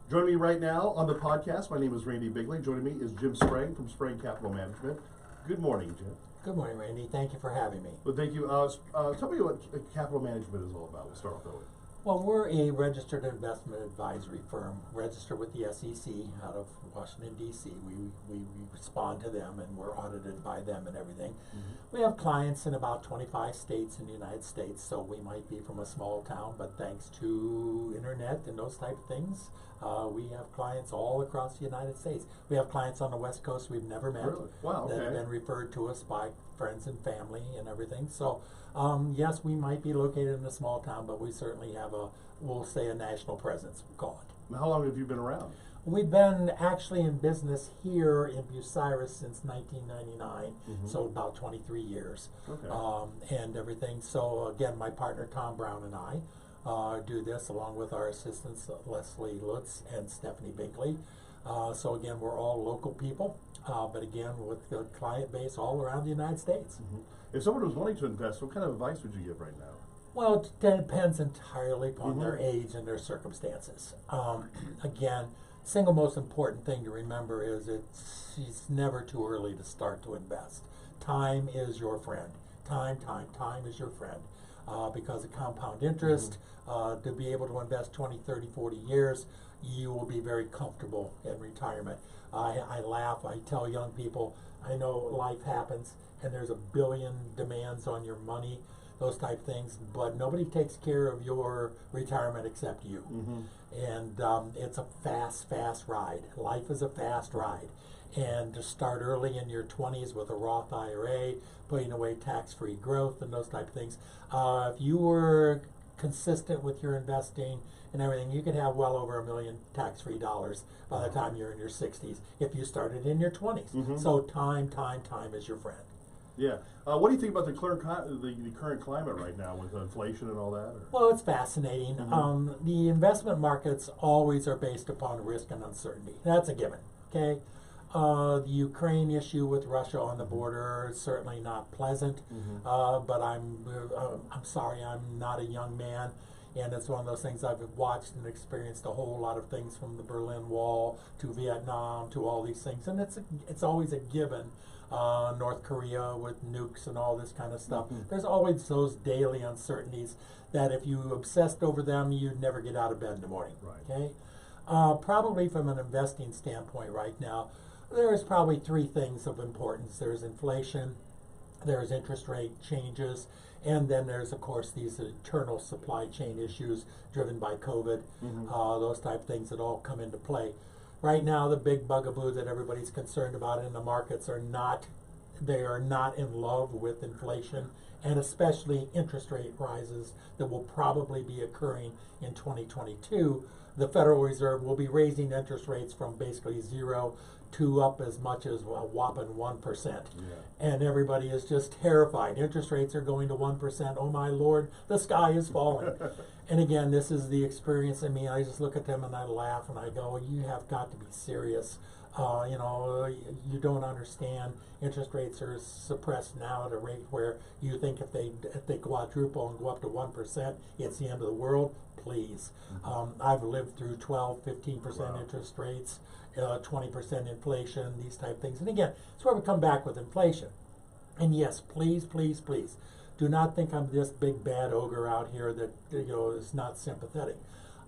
Joining me right now on the podcast, my name is Randy Bigley. Joining me is Jim Spreng from Spreng Capital Management. Good morning, Jim. Good morning, Randy. Thank you for having me. Well, thank you. Tell me what capital management is all about. We'll start off that way. Well, we're a registered investment advisory firm, registered with the SEC out of Washington, D.C. We respond to them, and we're audited by them and everything. Mm-hmm. We have clients in about 25 states in the United States, so we might be from a small town, but thanks to internet and those type of things, we have clients all across the United States. We have clients on the West Coast we've never met. Really? Wow, okay. That have been referred to us by friends and family and everything. So, yes, we might be located in a small town, but we certainly have we'll say a national presence, we call it. Now, how long have you been around? We've been actually in business here in Bucyrus since 1999, so about 23 years. Okay. And everything. So, again, my partner Tom Brown and I do this along with our assistants Leslie Lutz and Stephanie Binkley. So again, we're all local people, but again, with the client base all around the United States. Mm-hmm. If someone was wanting to invest, what kind of advice would you give right now? Well, it depends entirely upon their age and their circumstances. Again, single most important thing to remember is it's never too early to start to invest. Time is your friend. Time is your friend. Because of compound interest, to be able to invest 20, 30, 40 years, you will be very comfortable in retirement. I laugh, I tell young people, I know life happens and there's a billion demands on your money, those type things, but nobody takes care of your retirement except you. And it's a fast ride. Life is a fast ride. And to start early in your 20s with a Roth IRA, putting away tax-free growth and those type of things, if you were consistent with your investing and everything, you could have well over $1 million tax-free dollars by the time you're in your 60s if you started in your 20s. So time is your friend. Yeah. What do you think about the current climate right now with inflation and all that? Or? Well, it's fascinating. The investment markets always are based upon risk and uncertainty. That's a given. Okay. The Ukraine issue with Russia on the border is certainly not pleasant, but I'm sorry, I'm not a young man, and it's one of those things I've watched and experienced a whole lot of things from the Berlin Wall to Vietnam to all these things, and it's always a given. North Korea with nukes and all this kind of stuff. There's always those daily uncertainties that if you obsessed over them, you'd never get out of bed in the morning. Right. Okay, probably from an investing standpoint right now, there's probably three things of importance. There's inflation, there's interest rate changes, and then there's, of course, these eternal supply chain issues driven by COVID, those type of things that all come into play. Right now, the big bugaboo that everybody's concerned about in the markets are not in love with inflation, and especially interest rate rises that will probably be occurring in 2022. The Federal Reserve will be raising interest rates from basically 0 to up as much as a whopping 1%. And everybody is just terrified. Interest rates are going to 1%. Oh my Lord, the sky is falling. And again, this is the experience in me. I just look at them and I laugh and I go, you have got to be serious. You don't understand. Interest rates are suppressed now at a rate where you think if they quadruple and go up to 1%, it's the end of the world. Please. I've lived through 12, 15% interest rates, 20% inflation, these type things. And again, it's where we come back with inflation. And yes, please, do not think I'm this big bad ogre out here that is not sympathetic.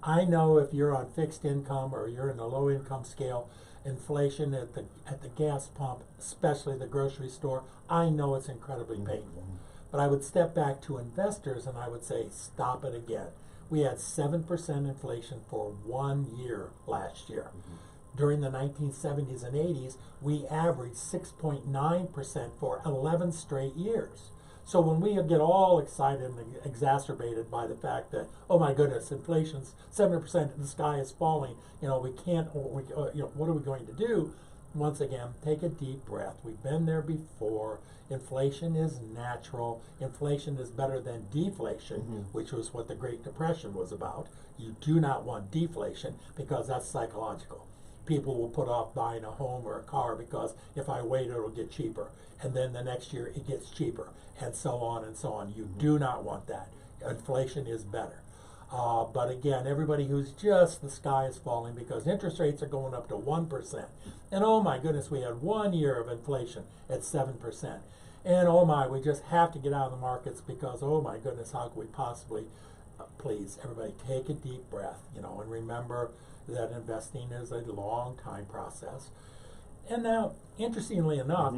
I know if you're on fixed income or you're in a low income scale, inflation at the gas pump, especially the grocery store, I know it's incredibly painful. But I would step back to investors and I would say, stop it again. We had 7% inflation for 1 year last year. During the 1970s and 80s, we averaged 6.9% for 11 straight years. So when we get all excited and exacerbated by the fact that, oh my goodness, inflation's 7%, the sky is falling, we can't, what are we going to do? Once again, take a deep breath. We've been there before. Inflation is natural. Inflation is better than deflation, which was what the Great Depression was about. You do not want deflation because that's psychological. People will put off buying a home or a car because if I wait, it'll get cheaper. And then the next year it gets cheaper, and so on and so on. You do not want that. Inflation is better. But again, everybody who's just, the sky is falling because interest rates are going up to 1%. And oh my goodness, we had 1 year of inflation at 7%. And oh my, we just have to get out of the markets because oh my goodness, how can we possibly, please, everybody take a deep breath, and remember that investing is a long time process. And now, interestingly enough,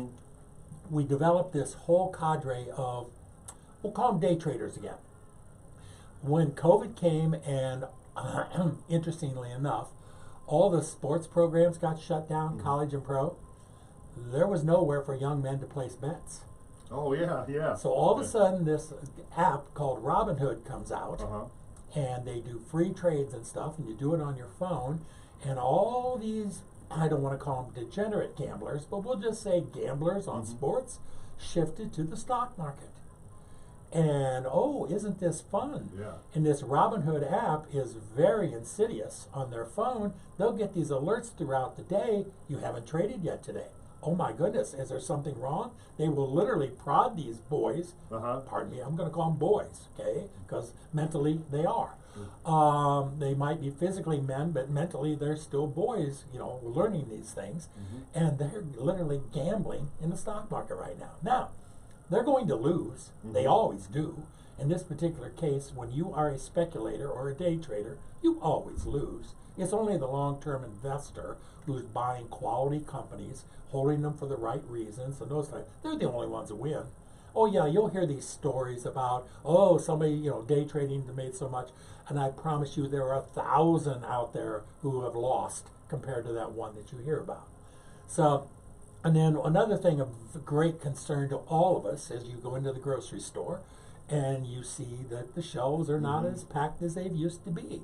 we developed this whole cadre of, we'll call them day traders again. When COVID came and interestingly enough, all the sports programs got shut down, college and pro, there was nowhere for young men to place bets. Oh, yeah, yeah. So all of a sudden this app called Robinhood comes out, and they do free trades and stuff, and you do it on your phone, and all these, I don't want to call them degenerate gamblers, but we'll just say gamblers on sports, shifted to the stock market. And oh, isn't this fun? Yeah. And this Robinhood app is very insidious. On their phone, they'll get these alerts throughout the day. You haven't traded yet today. Oh my goodness, is there something wrong? They will literally prod these boys. Pardon me, I'm going to call them boys, okay? Because mentally they are. They might be physically men, but mentally they're still boys, learning these things. And they're literally gambling in the stock market right now. Now, they're going to lose. They always do. In this particular case, when you are a speculator or a day trader, you always lose. It's only the long-term investor who's buying quality companies, holding them for the right reasons, and those things. They're the only ones that win. Oh yeah, you'll hear these stories about, oh, somebody, day trading made so much, and I promise you there are 1,000 out there who have lost compared to that one that you hear about. So, and then another thing of great concern to all of us is you go into the grocery store and you see that the shelves are not as packed as they've used to be.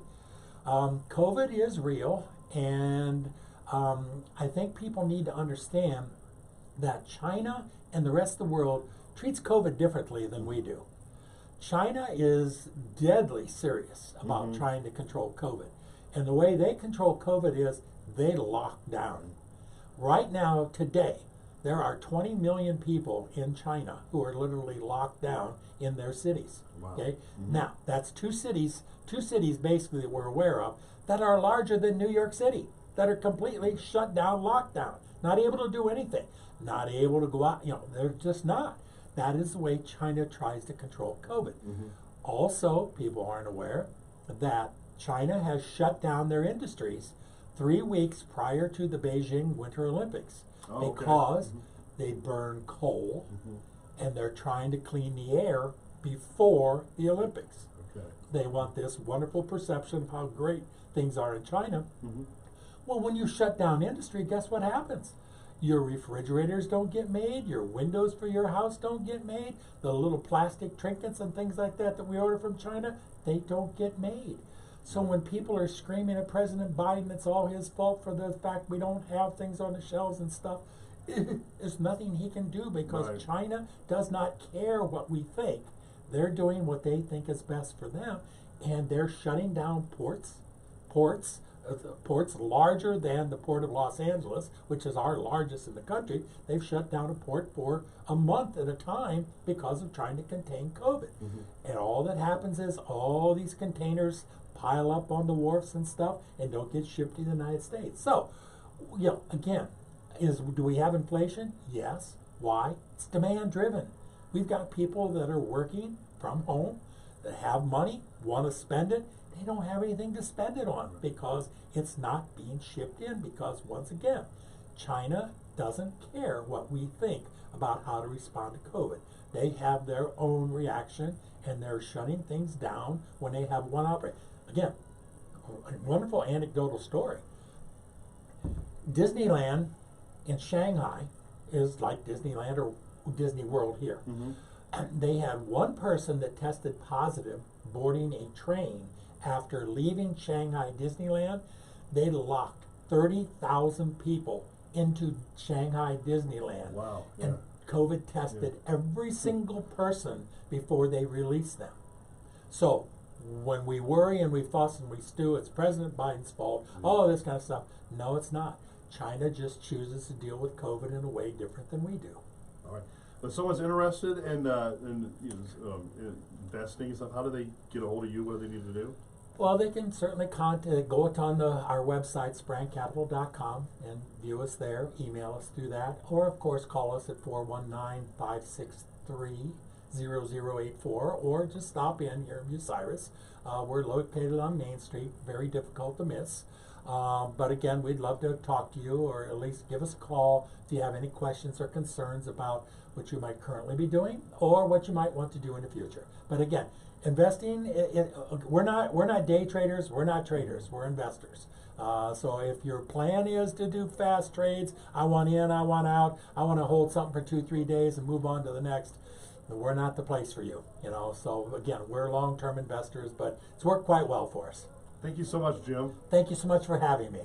COVID is real, and I think people need to understand that China and the rest of the world treats COVID differently than we do. China is deadly serious about trying to control COVID. And the way they control COVID is they lock down. Right now, today, there are 20 million people in China who are literally locked down in their cities. Wow. Okay? Now, that's two cities basically that we're aware of that are larger than New York City, that are completely shut down, locked down, not able to do anything, not able to go out, they're just not. That is the way China tries to control COVID. Also, people aren't aware that China has shut down their industries 3 weeks prior to the Beijing Winter Olympics because they burn coal and they're trying to clean the air before the Olympics. They want this wonderful perception of how great things are in China. Well, when you shut down industry, guess what happens? Your refrigerators don't get made, your windows for your house don't get made, the little plastic trinkets and things like that we order from China, they don't get made. So when people are screaming at President Biden, it's all his fault for the fact we don't have things on the shelves and stuff, there's nothing he can do because China does not care what we think. They're doing what they think is best for them, and they're shutting down ports larger than the port of Los Angeles, which is our largest in the country. They've shut down a port for a month at a time because of trying to contain COVID. And all that happens is all these containers pile up on the wharfs and stuff and don't get shipped to the United States. So, again, do we have inflation? Yes. Why? It's demand driven. We've got people that are working from home that have money, want to spend it. They don't have anything to spend it on because it's not being shipped in because, once again, China doesn't care what we think about how to respond to COVID. They have their own reaction and they're shutting things down when they have one outbreak. Again, a wonderful anecdotal story. Disneyland in Shanghai is like Disneyland or Disney World here. They had one person that tested positive boarding a train after leaving Shanghai Disneyland. They locked 30,000 people into Shanghai Disneyland. Wow. And COVID tested every single person before they released them. So when we worry and we fuss and we stew, it's President Biden's fault, all this kind of stuff. No, it's not. China just chooses to deal with COVID in a way different than we do. All right. If someone's interested in investing and stuff, how do they get a hold of you? What do they need to do? Well, they can certainly go on our website, sprengcapital.com, and view us there, email us through that, or of course call us at 419-563-0084, or just stop in here in Bucyrus. We're located on Main Street, very difficult to miss. But again, we'd love to talk to you, or at least give us a call if you have any questions or concerns about what you might currently be doing or what you might want to do in the future. But again, investing, we're not day traders, we're not traders, we're investors. So if your plan is to do fast trades, I want in, I want out, I want to hold something for 2-3 days and move on to the next, we're not the place for you. So again, we're long-term investors, but it's worked quite well for us. Thank you so much, Jim. Thank you so much for having me.